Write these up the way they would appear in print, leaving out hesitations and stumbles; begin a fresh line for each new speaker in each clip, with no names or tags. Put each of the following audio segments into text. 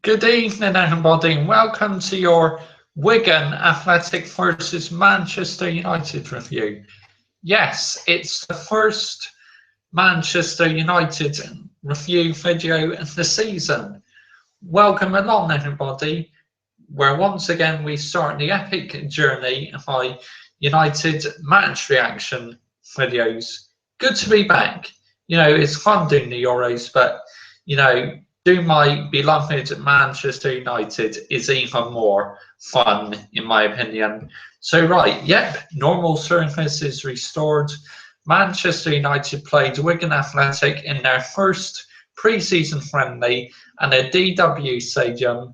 Good evening, everybody, and welcome to your Wigan Athletic versus Manchester United review. Yes, it's the first Manchester United review video of the season. Welcome along, everybody, where once again we start the epic journey of my United match reaction videos. Good to be back. You know, it's fun doing the Euros, but, you know, doing my beloved Manchester United is even more fun, in my opinion. So, right, yep, normal surface is restored. Manchester United played Wigan Athletic in their first pre-season friendly at a DW stadium,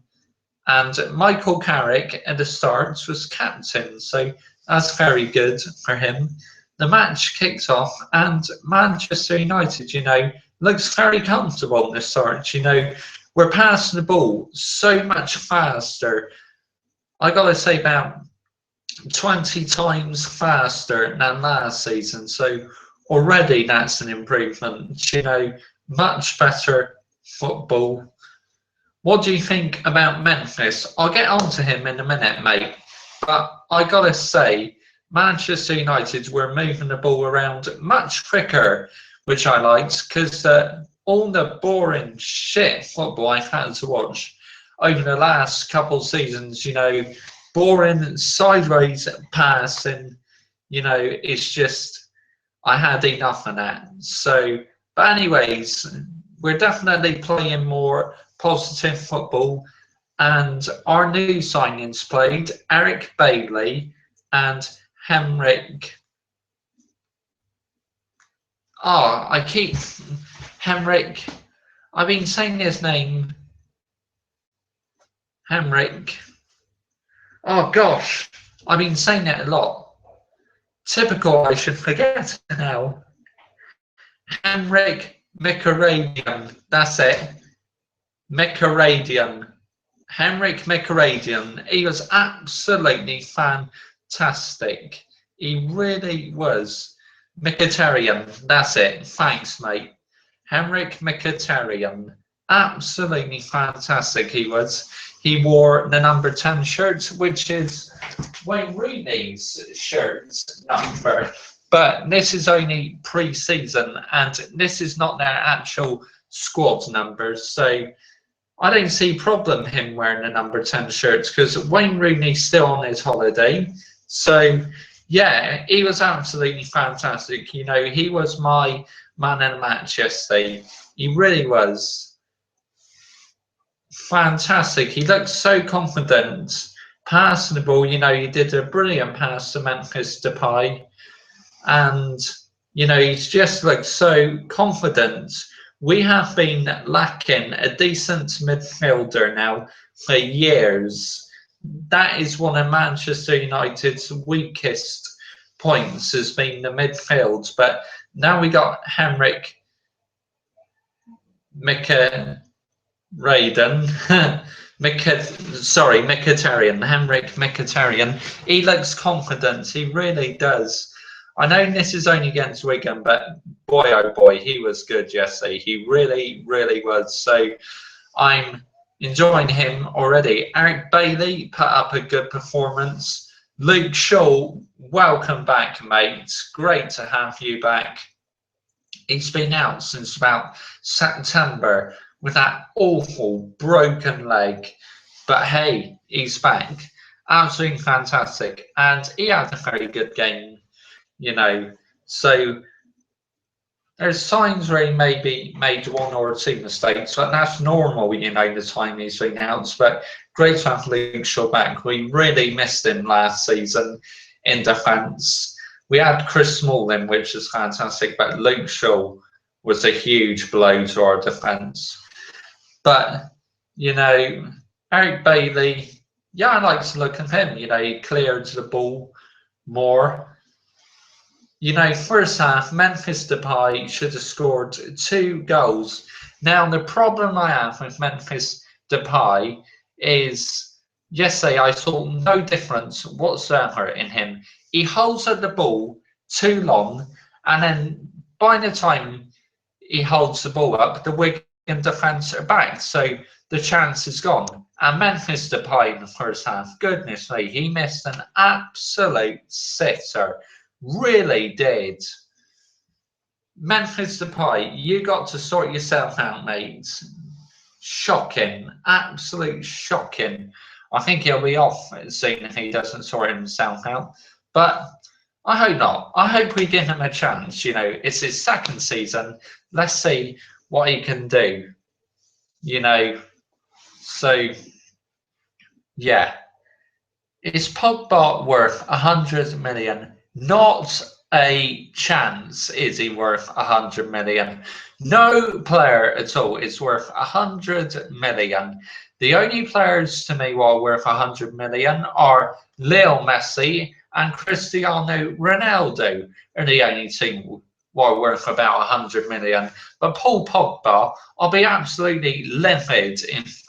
and Michael Carrick at the start was captain, so that's very good for him. The match kicked off, and Manchester United, you know, looks very comfortable in the start. You know, we're passing the ball so much faster. I gotta say, about 20 times faster than last season. So already that's an improvement. You know, much better football. What do you think about Memphis? I'll get on to him in a minute, mate. But I gotta say, Manchester United were moving the ball around much quicker, which I liked, because all the boring shit football I've had to watch over the last couple of seasons, you know, boring sideways passing, you know, it's just, I had enough of that. So, but anyways, we're definitely playing more positive football, and our new signings played Eric Bailey and Henrik. Oh, I keep Henrik. I've been saying his name. Henrik. Oh gosh, I've been saying it a lot. Typical, I should forget now. Henrik Mkhitaryan. That's it. Mkhitaryan. Henrik Mkhitaryan. He was absolutely fantastic. He really was. Mkhitaryan, that's it. Thanks, mate. Henrik Mkhitaryan. Absolutely fantastic he was. He wore the number 10 shirt, which is Wayne Rooney's shirt number. But this is only pre-season, and this is not their actual squad numbers. So I don't see problem him wearing the number 10 shirts, because Wayne Rooney's still on his holiday. So yeah, he was absolutely fantastic. You know, he was my man in the match yesterday. He really was fantastic. He looked so confident passing the ball. You know, he did a brilliant pass to Memphis Depay, and you know, he's just looked so confident. We have been lacking a decent midfielder now for years. That is one of Manchester United's weakest points, has been the midfield. But now we got Henrik Mkhitaryan. Mkhitaryan. Henrik Mkhitaryan. He looks confident. He really does. I know this is only against Wigan, but boy, oh boy, he was good yesterday. He really, really was. So I'm enjoying him already. Eric Bailey put up a good performance. Luke Shaw, welcome back, mate. Great to have you back. He's been out since about September with that awful broken leg. But hey, he's back. Absolutely fantastic. And he had a very good game, you know. So there's signs where he maybe made one or two mistakes, but that's normal, you know, the time he's been out. But great to have Luke Shaw back. We really missed him last season in defence. We had Chris Smalling, which is fantastic, but Luke Shaw was a huge blow to our defence. But, you know, Eric Bailey, yeah, I like to look at him. You know, he cleared the ball more. You know, first half, Memphis Depay should have scored 2 goals. Now, the problem I have with Memphis Depay is, yesterday I saw no difference whatsoever in him. He holds at the ball too long, and then by the time he holds the ball up, the Wigan defence are back. So the chance is gone. And Memphis Depay in the first half, goodness me, he missed an absolute sitter. Really did. Memphis Depay, you got to sort yourself out, mate. Shocking. Absolute shocking. I think he'll be off soon if he doesn't sort himself out. But I hope not. I hope we give him a chance. You know, it's his second season. Let's see what he can do. You know, so yeah. Is Pogba worth 100 million? Not a chance is he worth 100 million. No player at all is worth 100 million. The only players to me who are worth 100 million are Leo Messi and Cristiano Ronaldo are the only two who are worth about 100 million. But Paul Pogba, I'll be absolutely livid if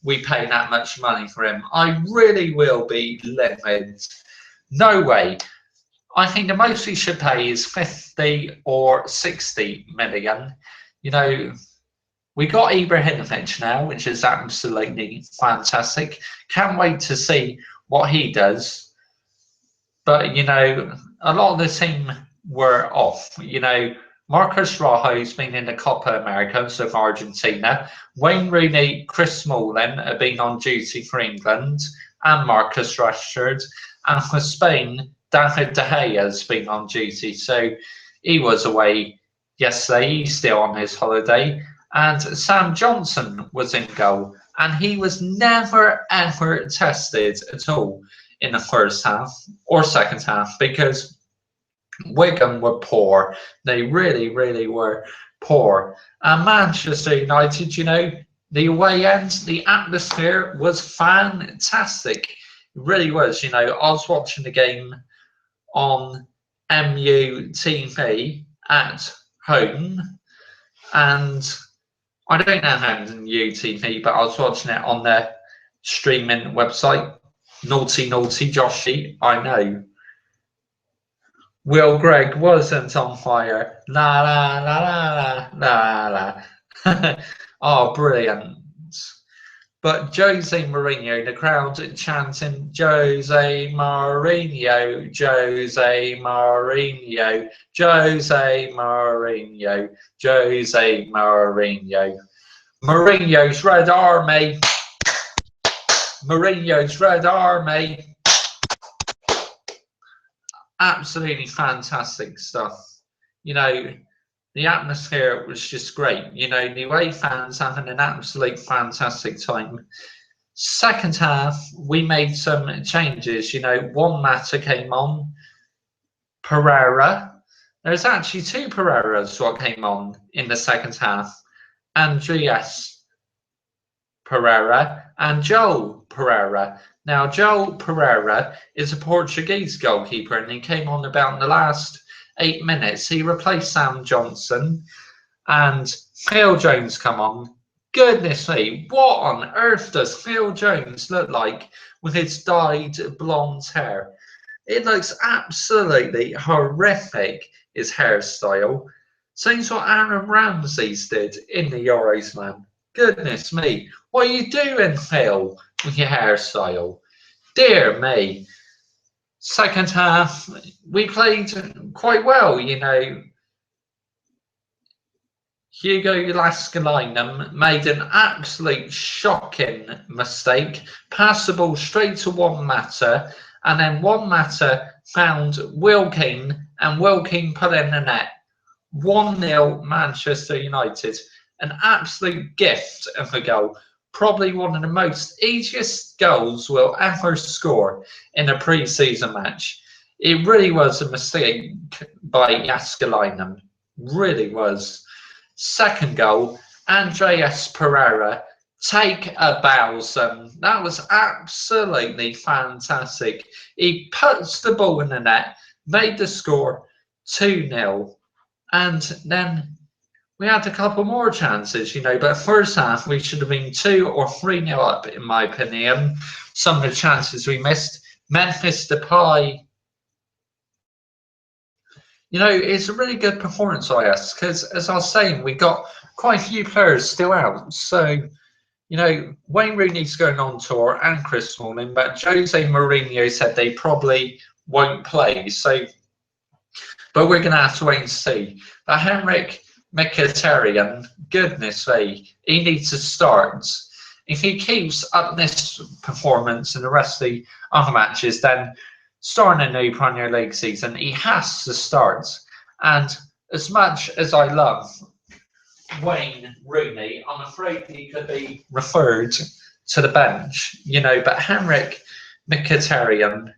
we pay that much money for him. I really will be livid. No way. I think the most we should pay is 50 or 60 million. You know, we got Ibrahimovic now, which is absolutely fantastic. Can't wait to see what he does. But, you know, a lot of the team were off. You know, Marcus Rojo's been in the Copa America of Argentina. Wayne Rooney, Chris Smalling have been on duty for England, and Marcus Rashford. And for Spain, David De Gea has been on duty. So he was away yesterday. He's still on his holiday. And Sam Johnson was in goal. And he was never, ever tested at all in the first half or second half because Wigan were poor. They really, really were poor. And Manchester United, you know, the away end, the atmosphere was fantastic. It really was. You know, I was watching the game on MU TV at home, and I don't know how to MU TV, but I was watching it on their streaming website. Naughty, naughty Joshy, I know. Will Greg wasn't on fire. La la la la la la la. Oh, brilliant. But Jose Mourinho, the crowd chanting Jose Mourinho, Jose Mourinho, Jose Mourinho, Jose Mourinho. Mourinho's Red Army. Mourinho's Red Army. Absolutely fantastic stuff. You know, the atmosphere was just great. You know, the away fans having an absolute fantastic time. Second half, we made some changes. You know, one Mata came on, Pereira. There's actually two Pereiras what came on in the second half. Andreas Pereira and Joel Pereira. Now, Joel Pereira is a Portuguese goalkeeper, and he came on about in the last 8 minutes. He replaced Sam Johnson, and Phil Jones come on. Goodness me, what on earth does Phil Jones look like with his dyed blonde hair? It looks absolutely horrific, his hairstyle. Same what Aaron Ramsey's did in the Euros, man. Goodness me, what are you doing, Phil, with your hairstyle? Dear me. Second half, we played quite well, you know. Hugo Laskalainen made an absolute shocking mistake. Passed the ball straight to Juan Mata, and then Juan Mata found Wilkin, and Wilkin put in the net. 1-0 Manchester United. An absolute gift of a goal. Probably one of the most easiest goals we'll ever score in a pre-season match. It really was a mistake by Jaskalainen. Really was. Second goal, Andreas Pereira. Take a bow, son. That was absolutely fantastic. He puts the ball in the net, made the score 2-0. And then we had a couple more chances, you know, but first half we should have been 2 or 3-0 up, in my opinion. Some of the chances we missed. Memphis Depay, you know, it's a really good performance, I guess, because as I was saying, we got quite a few players still out. So, You know, Wayne Rooney's going on tour and Chris Smalling, but Jose Mourinho said they probably won't play. So, but we're going to have to wait and see. But Henrik Mkhitaryan, goodness me, he needs to start. If he keeps up this performance in the rest of the other matches, then starting a new Premier League season, he has to start. And as much as I love Wayne Rooney, I'm afraid he could be referred to the bench, you know. But Henrik Mkhitaryan,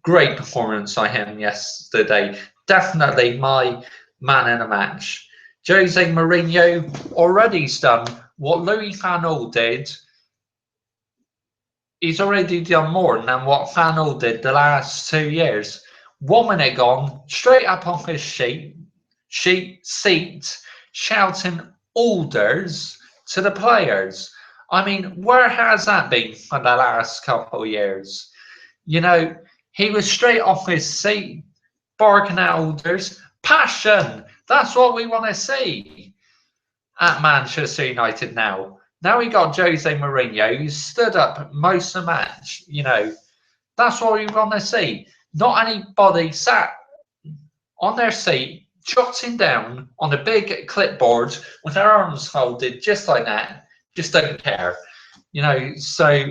great performance by him yesterday. Definitely my man in the match. Jose Mourinho already's done what Louis van Gaal did. He's already done more than what Van Gaal did the last 2 years. 1 minute gone, straight up off his seat, shouting orders to the players. I mean, where has that been for the last couple of years? You know, he was straight off his seat, barking out orders. Passion! That's what we want to see at Manchester United now. Now we got Jose Mourinho, who stood up most of the match. You know, that's what we want to see. Not anybody sat on their seat, jotting down on a big clipboard with their arms folded just like that. Just don't care. You know, so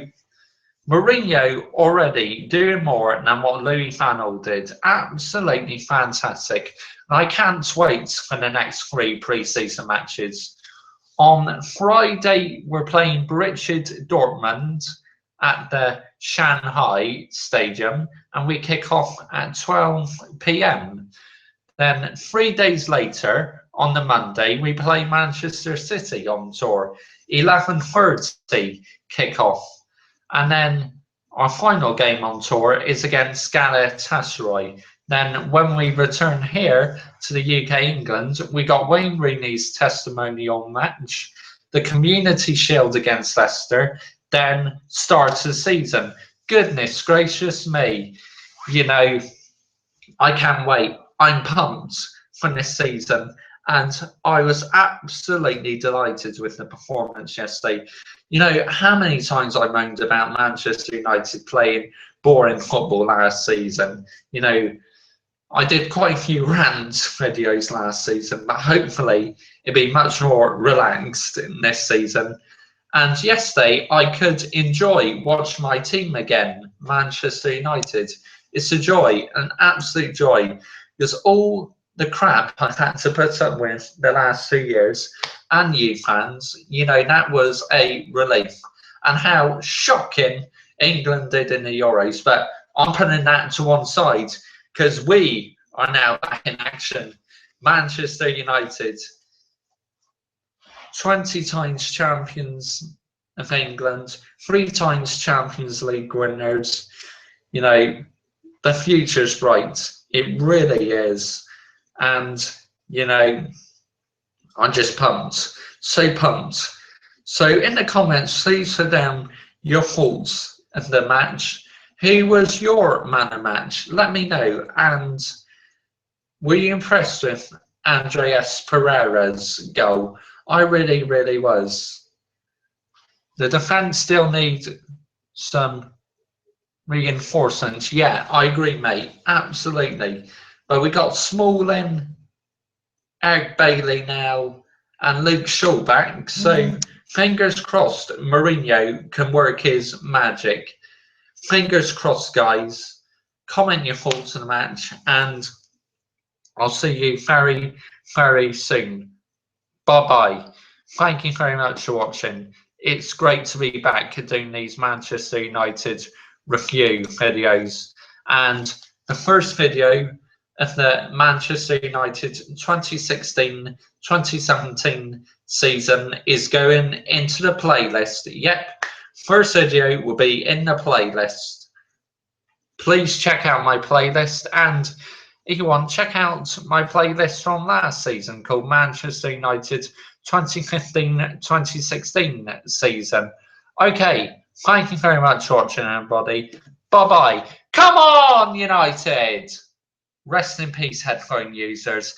Mourinho already doing more than what Louis van Gaal did. Absolutely fantastic. And I can't wait for the next 3 pre-season matches. On Friday, we're playing Borussia Dortmund at the Shanghai Stadium, and we kick off at 12 p.m. Then 3 days later, on the Monday, we play Manchester City on tour. 11:30 kick-off. And then our final game on tour is against Galatasaray. Then when we return here to the UK, England, we got Wayne Rooney's testimonial match, the Community Shield against Leicester, then starts the season. Goodness gracious me. You know, I can't wait. I'm pumped for this season. And I was absolutely delighted with the performance yesterday. You know, how many times I moaned about Manchester United playing boring football last season. You know, I did quite a few rant videos last season, but hopefully it'll be much more relaxed in this season. And yesterday I could watch my team again, Manchester United. It's a joy, an absolute joy, because all the crap I've had to put up with the last 2 years, and you fans, you know, that was a relief. And how shocking England did in the Euros, but I'm putting that to one side, because we are now back in action. Manchester United, 20 times champions of England, 3 times Champions League winners. You know, the future's bright. It really is. And, you know, I'm just pumped. So pumped. So in the comments, please put down your thoughts of the match. Who was your man of the match? Let me know. And were you impressed with Andreas Pereira's goal? I really, really was. The defence still needs some reinforcements. Yeah, I agree, mate. Absolutely. But we got Smalling, Eric Bailey now, and Luke Shaw back. So fingers crossed Mourinho can work his magic. Fingers crossed, guys. Comment your thoughts on the match, and I'll see you very, very soon. Bye-bye. Thank you very much for watching. It's great to be back doing these Manchester United review videos. And the first video of the Manchester United 2016-2017 season is going into the playlist. Yep, first video will be in the playlist. Please check out my playlist, and if you want, check out my playlist from last season called Manchester United 2015-2016 season. Okay, thank you very much for watching, everybody. Bye-bye. Come on, United! Rest in peace, headphone users.